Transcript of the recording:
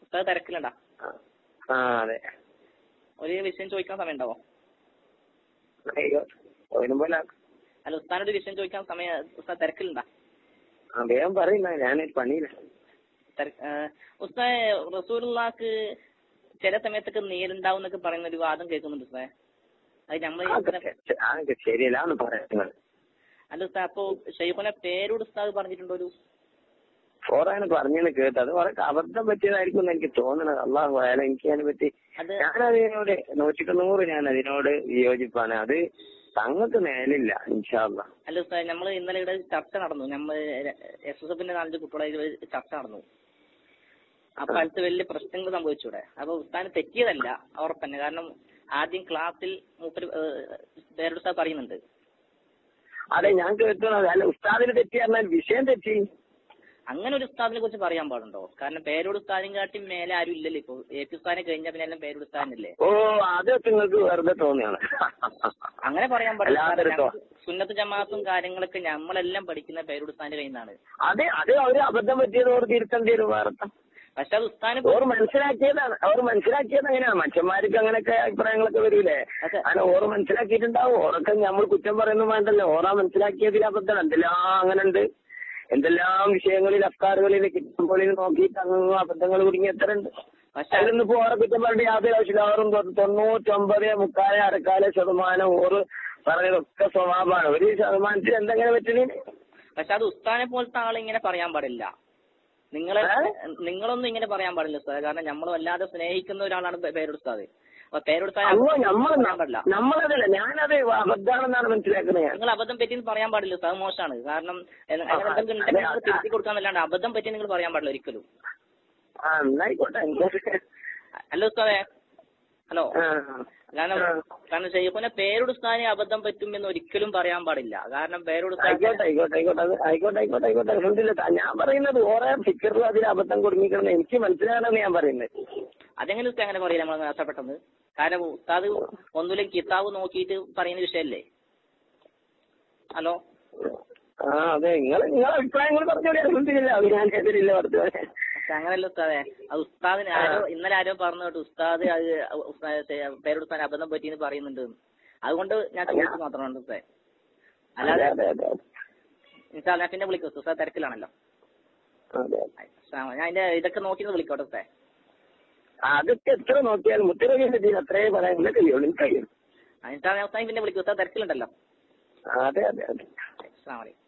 ഉസ്താദ് തിരക്കിലുണ്ടാ? അതെ. ഒരു വിഷയം ചോദിക്കാൻ സമയം ഉണ്ടാവോ? അല്ല, ഉസ്താദിനോട് വിഷയം ചോദിക്കാൻ സമയം, ഉസ്താദ് തിരക്കിലുണ്ടാ? വേഗം പറയുന്ന, ഞാൻ പണിയില്ല. ഉസ്താദ്, റസൂലുള്ളാഹിക്ക് ചില സമയത്തൊക്കെ നീരുണ്ടാവും എന്നൊക്കെ പറയുന്ന ഒരു വാദം കേൾക്കുന്നുണ്ട് ഉസ്താദ്. അത് നമ്മള് ശരിയല്ലാന്ന് പറയുന്നത്. അല്ല ഉസ്താദ്, അപ്പൊ ഷെയ്ഖുനെ പേരോട് ഉസ്താദ് പറഞ്ഞിട്ടുണ്ടോ? ഒരു ഫോറാണ് പറഞ്ഞെന്ന് കേട്ടത്. അത് കുറെ അബദ്ധം പറ്റിയതായിരിക്കും എന്ന് എനിക്ക് തോന്നുന്നത്. അള്ളാഹു ആയാലും എനിക്ക് അതിനെ പറ്റി ഞാനതിനോട് 100% ഞാൻ അതിനോട് വിയോജിപ്പാണ്. അത് തങ്ങൾക്ക് മേലില്ല ഇൻഷാ അല്ലാഹ്. അല്ല ഉസ്താദ്, നമ്മള് ഇന്നലെ ഇവിടെ ചർച്ച നടന്നു. നമ്മള് SSFന്റെ 4 കുട്ടികളെ ചർച്ച നടന്നു. അപ്പൊ അടുത്ത് വലിയ പ്രശ്നങ്ങൾ സംഭവിച്ചൂടെ? അപ്പൊ ഉസ്താദിന് തെറ്റിയതല്ല ഉറപ്പന്നെ. കാരണം ആദ്യം ക്ലാസ്സിൽ മൂപ്പര് പേരോട് ഉസ്താദ് പറയുന്നുണ്ട്. അതെ, ഞാൻ കേൾക്കുന്നത്. അല്ല, ഉസ്താദിന് തെറ്റി പറഞ്ഞാൽ വിഷയം തെറ്റി. അങ്ങനെ ഒരു ഉസ്താദിനെ കുറിച്ച് പറയാൻ പാടുണ്ടോ? കാരണം പേരോട് ഉസ്താദിനെ കാട്ടി മേലെ ആരും ഇല്ലല്ലോ ഇപ്പൊ. ഉസ്താദിനെ കഴിഞ്ഞാൽ പിന്നെ എല്ലാം പേരോട് ഉസ്താദിനല്ലേ. ഓ, അത് നിങ്ങൾക്ക് വെറുതെ തോന്നിയാണ്. അങ്ങനെ പറയാൻ പാടില്ല. സുന്നത്ത് ജമാഅത്തും കാര്യങ്ങളൊക്കെ നമ്മളെല്ലാം പഠിക്കുന്ന പേരോട് ഉസ്താദിന്റെ കയ്യിൽ നിന്നാണ്. അതെ, അത് അവര് അബദ്ധം പറ്റിയത് ഓർ തിരുത്തേണ്ടി വരും. വേറെത്താം. പക്ഷെ അത് ഉസ്താദിന് ഓർ മനസ്സിലാക്കിയതാണ്. അങ്ങനെയാണ്. മനുഷ്യന്മാർക്ക് അങ്ങനെയൊക്കെ അഭിപ്രായങ്ങളൊക്കെ വരൂലേ? അങ്ങനെ ഓർ മനസ്സിലാക്കിയിട്ടുണ്ടാവും. ഓറൊക്കെ നമ്മൾ കുറ്റം പറയുന്നത് വേണ്ടല്ലോ. ഓറാ മനസ്സിലാക്കിയതിൽ അബദ്ധം എന്തെല്ലാം അങ്ങനെ ഉണ്ട്. എന്തെല്ലാം വിഷയങ്ങളിൽ അഫ്കാറുകളിൽ കിട്ടുമ്പോൾ നോക്കിയിട്ട് അങ്ങ് അബദ്ധങ്ങൾ കുടുങ്ങി എത്ര ഉണ്ട്. പക്ഷെ അതിലിപ്പോ ഓറെ കുറ്റം പറഞ്ഞ യാതൊരു ആവശ്യമില്ല. ഓറും 99.3% ഓറ് പറഞ്ഞതൊക്കെ സ്വഭാവമാണ്. 1% എന്തെങ്ങനെ പറ്റുന്നു? പക്ഷെ അത് ഉസ്താദിനെ പോലത്തെ ആളിങ്ങനെ പറയാൻ പാടില്ല. നിങ്ങളൊന്നും ഇങ്ങനെ പറയാൻ പാടില്ല ഉസ്താദ്. കാരണം നമ്മൾ വല്ലാതെ സ്നേഹിക്കുന്ന ഒരാളാണ് പേരോട് ഉസ്താദ്. അപ്പൊ പേരോട് നമ്മളതല്ല, ഞാനത് അബദ്ധാണെന്നാണ് മനസ്സിലാക്കുന്നത്. നിങ്ങൾ അബദ്ധം പറ്റി പറയാൻ പാടില്ല ഉസ്താദ്. മോശമാണ്. കാരണം തിരുത്തി കൊടുക്കാന്നല്ലാണ്ട് അബദ്ധം പറ്റി നിങ്ങൾ പറയാൻ പാടില്ല ഒരിക്കലും. അല്ല ഉസ്താദേ, ഹലോ, കാരണം ഷെയ്ഖുനെ പേരോട് ഉസ്താദിനെ അബദ്ധം പറ്റും എന്ന് ഒരിക്കലും പറയാൻ പാടില്ല. കാരണം പേരോട് ആയിക്കോട്ടെ. ഞാൻ പറയുന്നത് ഓരോ ഫിക്കറിലും അതിൽ അബദ്ധം കുടുങ്ങിക്കണം എനിക്ക് മനസ്സിലാകണമെന്ന് ഞാൻ പറയുന്നത്. അതെങ്ങനെ ഉസ്താദ് അങ്ങനെ പറയില്ല നമ്മൾ നഷ്ടപ്പെട്ടത്? കാരണം ഉസ്താദ് ഒന്നുമില്ല കിതാബ് നോക്കിയിട്ട് പറയുന്ന വിഷയല്ലേ. ഹലോ, അതെ, നിങ്ങളെ അഭിപ്രായങ്ങൾ പറഞ്ഞോളൂ. ഞാൻ എതിരില്ല പറഞ്ഞു. അങ്ങനല്ല ഉസ്താദേ, അത് ഉസ്താദിന് ഇന്നലെ ആരോ പറഞ്ഞു കേട്ടു ഉസ്താദ് പേരോട് ഉസ്താദിന് അബദ്ധം പറ്റിയെന്ന് പറയുന്നുണ്ട്. അതുകൊണ്ട് ഞാൻ ചോദിച്ചു മാത്രമാണ് ഉസ്താദ്. അല്ലാതെ ഞാൻ പിന്നെ വിളിക്കും. ഉസ്താദ് തിരക്കിലാണല്ലോ. ഞാൻ ഇതൊക്കെ നോക്കിയിട്ട് വിളിക്കോട്ടെ ഉസ്താദ്. അതൊക്കെ എത്ര നോക്കിയാലും മുത്തരവിന്റെ അത്രേ പറയാൻ കഴിയുള്ളൂ. കഴിയും. ഉസ്താദ് പിന്നെ വിളിക്കും. ഉസ്താദ് തിരക്കിലുണ്ടല്ലോ. അതെ. അസ്സലാമു അലൈക്കും.